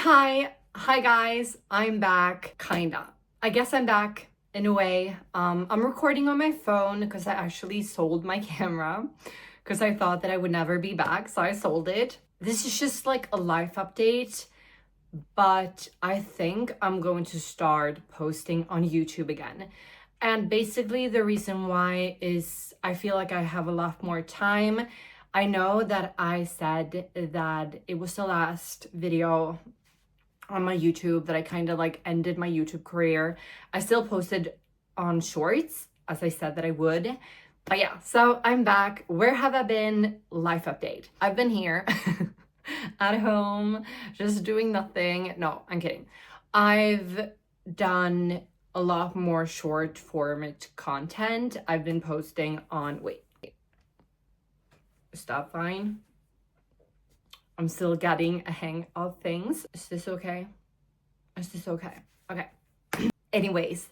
Hi guys, I'm back, kinda. I guess I'm back in a way. I'm recording on my phone because I actually sold my camera because I thought that I would never be back, so I sold it. This is just like a life update, but I think I'm going to start posting on YouTube again. And basically the reason why is I feel like I have a lot more time. I know that I said that it was the last video on my YouTube that I kind of like ended my YouTube career. I still posted on shorts as I said that I would. But yeah, so I'm back. Where have I been? Life update. I've been here at home, just doing nothing. No, I'm kidding. I've done a lot more short format content. I've been posting on, wait, stop fine. I'm still getting a hang of things. Is this okay? Is this okay? Okay. Anyways,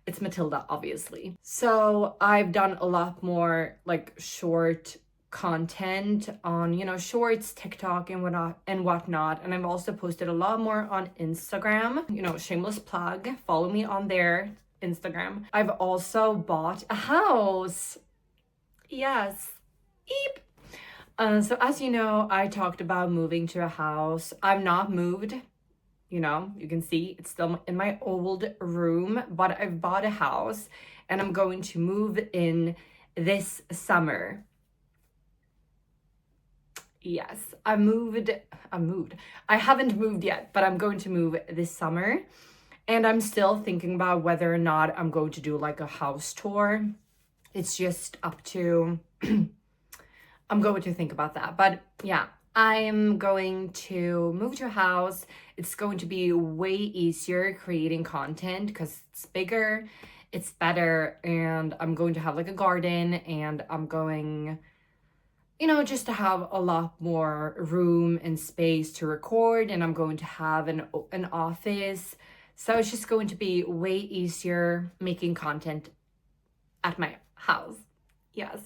it's Mathilda, obviously. So I've done a lot more like short content on, you know, shorts, TikTok and whatnot. And I've also posted a lot more on Instagram, you know, shameless plug. Follow me on their Instagram. I've also bought a house. Yes. Eep. So as you know, I talked about moving to a house. I've not moved, you know, you can see it's still in my old room, but I've bought a house and I'm going to move in this summer. Yes, I haven't moved yet, but I'm going to move this summer. And I'm still thinking about whether or not I'm going to do like a house tour. It's just up to I'm going to think about that. But yeah, I'm going to move to a house. It's going to be way easier creating content because it's bigger, it's better, and I'm going to have like a garden, and I'm going, you know, just to have a lot more room and space to record, and I'm going to have an office. So it's just going to be way easier making content at my house. Yes.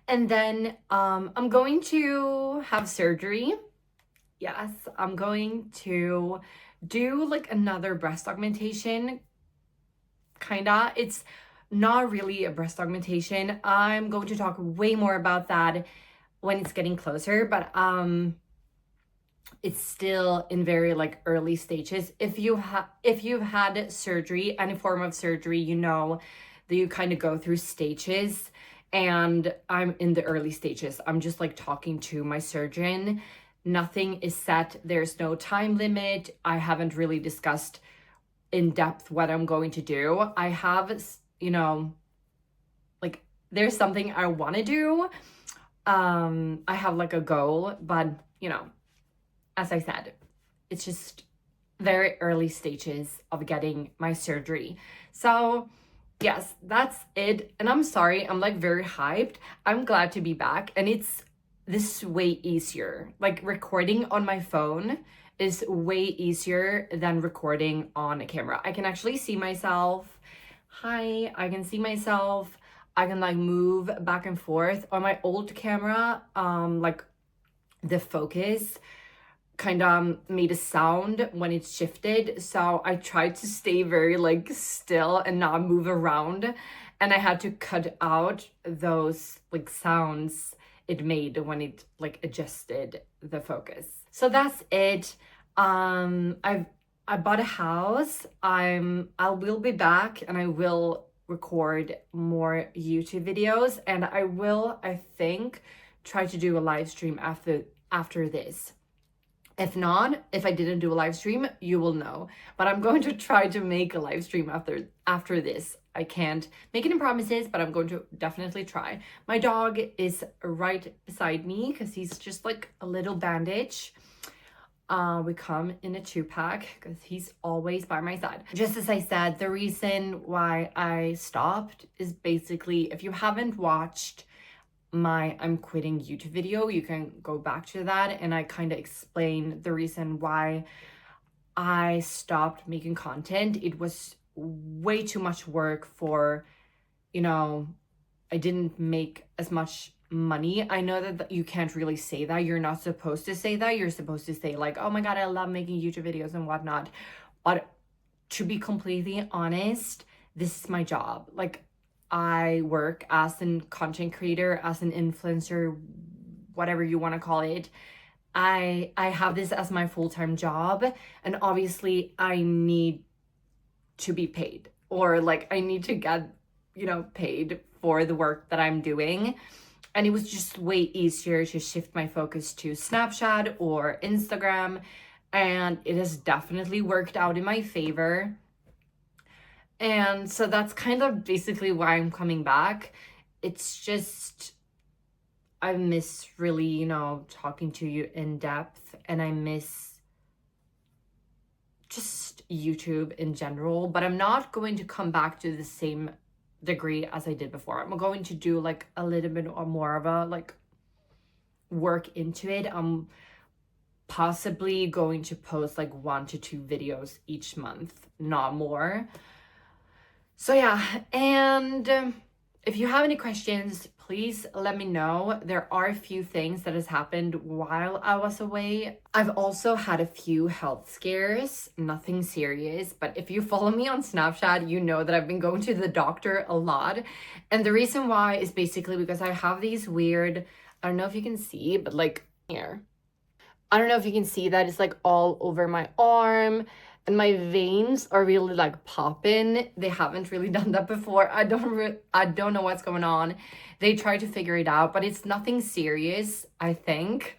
And then I'm going to have surgery. Yes, I'm going to do like another breast augmentation. Kinda. It's not really a breast augmentation. I'm going to talk way more about that when it's getting closer, but it's still in very like early stages. If you've had surgery, any form of surgery, you know that you kind of go through stages. And I'm in the early stages. I'm just like talking to my surgeon. Nothing is set. There's no time limit. I haven't really discussed in depth what I'm going to do. I have, you know, like there's something I want to do. I have like a goal, but you know, as I said, it's just very early stages of getting my surgery. So yes, that's it. And I'm sorry, I'm like very hyped. I'm glad to be back. And this is way easier. Like recording on my phone is way easier than recording on a camera. I can actually see myself. Hi, I can see myself. I can like move back and forth. On my old camera, like the focus kind of made a sound when it shifted, so I tried to stay very like still and not move around, and I had to cut out those like sounds it made when it like adjusted the focus. So that's it. I bought a house. I will be back and I will record more YouTube videos, and I will, I think, try to do a live stream after this. If not, if I didn't do a live stream, you will know. But I'm going to try to make a live stream after this. I can't make any promises, but I'm going to definitely try. My dog is right beside me because he's just like a little bandage. We come in a 2-pack because he's always by my side. Just as I said, the reason why I stopped is basically, if you haven't watched my I'm quitting YouTube video, you can go back to that, and I kind of explain the reason why I stopped making content. It was way too much work for, you know, I didn't make as much money. I know that you can't really say that. You're not supposed to say that. You're supposed to say like, oh my God, I love making YouTube videos and whatnot. But to be completely honest, this is my job. Like, I work as a content creator, as an influencer, whatever you want to call it. I have this as my full-time job, and obviously I need to be paid, or like I need to get, you know, paid for the work that I'm doing. And it was just way easier to shift my focus to Snapchat or Instagram, and it has definitely worked out in my favor. And so that's kind of basically why I'm coming back. It's just, I miss really, you know, talking to you in depth, and I miss just YouTube in general, but I'm not going to come back to the same degree as I did before. I'm going to do like a little bit more of a like work into it. I'm possibly going to post like 1 to 2 videos each month, not more. So yeah, and if you have any questions, please let me know. There are a few things that has happened while I was away. I've also had a few health scares, nothing serious, but if you follow me on Snapchat, you know that I've been going to the doctor a lot. And the reason why is basically because I have these weird, I don't know if you can see, but like here. I don't know if you can see that, it's like all over my arm. And my veins are really like popping. They haven't really done that before. I don't know what's going on. They try to figure it out, but it's nothing serious, I think.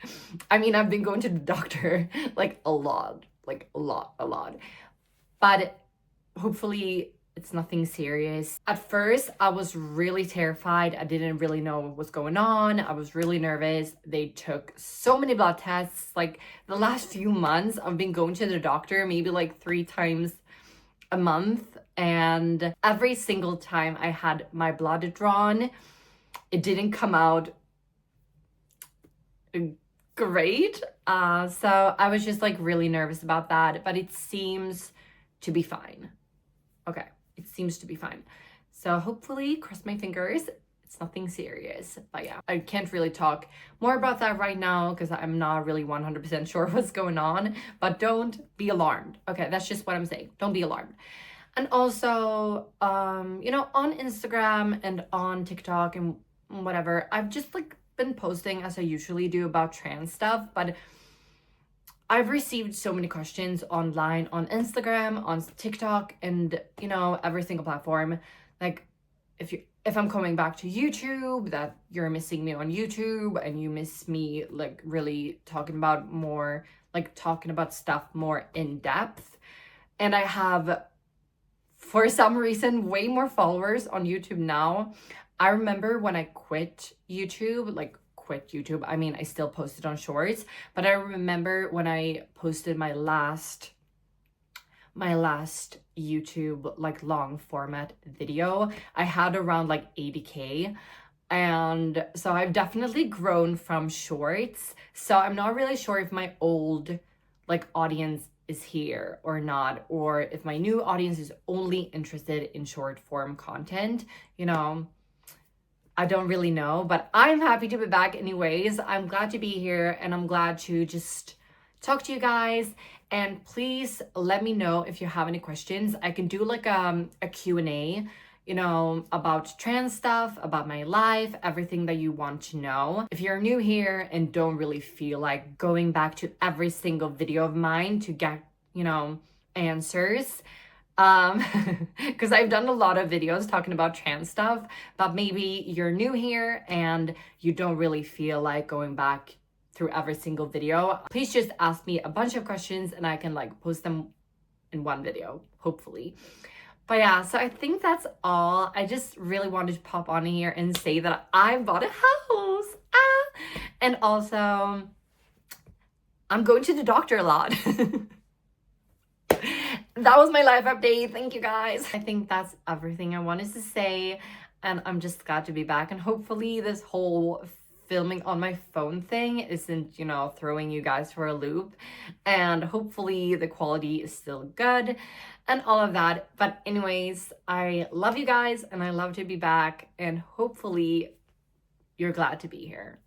I mean, I've been going to the doctor like a lot. But hopefully it's nothing serious. At first, I was really terrified. I didn't really know what was going on. I was really nervous. They took so many blood tests. Like the last few months, I've been going to the doctor maybe like 3 times a month. And every single time I had my blood drawn, it didn't come out great. So I was just like really nervous about that, but it seems to be fine. Okay. It seems to be fine. So hopefully, cross my fingers, it's nothing serious. But yeah, I can't really talk more about that right now because I'm not really 100% sure what's going on. But don't be alarmed. Okay, that's just what I'm saying. Don't be alarmed. And also, you know, on Instagram and on TikTok and whatever, I've just like been posting as I usually do about trans stuff, but I've received so many questions online on Instagram, on TikTok, and you know, every single platform. Like if I'm coming back to YouTube, that you're missing me on YouTube and you miss me like really talking about more, like talking about stuff more in depth. And I have, for some reason, way more followers on YouTube now. I remember when I quit YouTube, I mean, I still posted on Shorts, but I remember when I posted my last YouTube like long format video, I had around like 80K. And so I've definitely grown from Shorts. So I'm not really sure if my old like audience is here or not, or if my new audience is only interested in short form content, you know. I don't really know, but I'm happy to be back anyways. I'm glad to be here, and I'm glad to just talk to you guys. And please let me know if you have any questions. I can do like a Q&A, you know, about trans stuff, about my life, everything that you want to know. If you're new here and don't really feel like going back to every single video of mine to get, you know, answers, because I've done a lot of videos talking about trans stuff, but maybe you're new here and you don't really feel like going back through every single video. Please just ask me a bunch of questions and I can like post them in one video, hopefully. But yeah, so I think that's all. I just really wanted to pop on here and say that I bought a house. And also, I'm going to the doctor a lot. That was my life update. Thank you guys. I think that's everything I wanted to say, and I'm just glad to be back. And hopefully this whole filming on my phone thing isn't, you know, throwing you guys for a loop, and hopefully the quality is still good and all of that. But anyways, I love you guys and I love to be back, and hopefully you're glad to be here.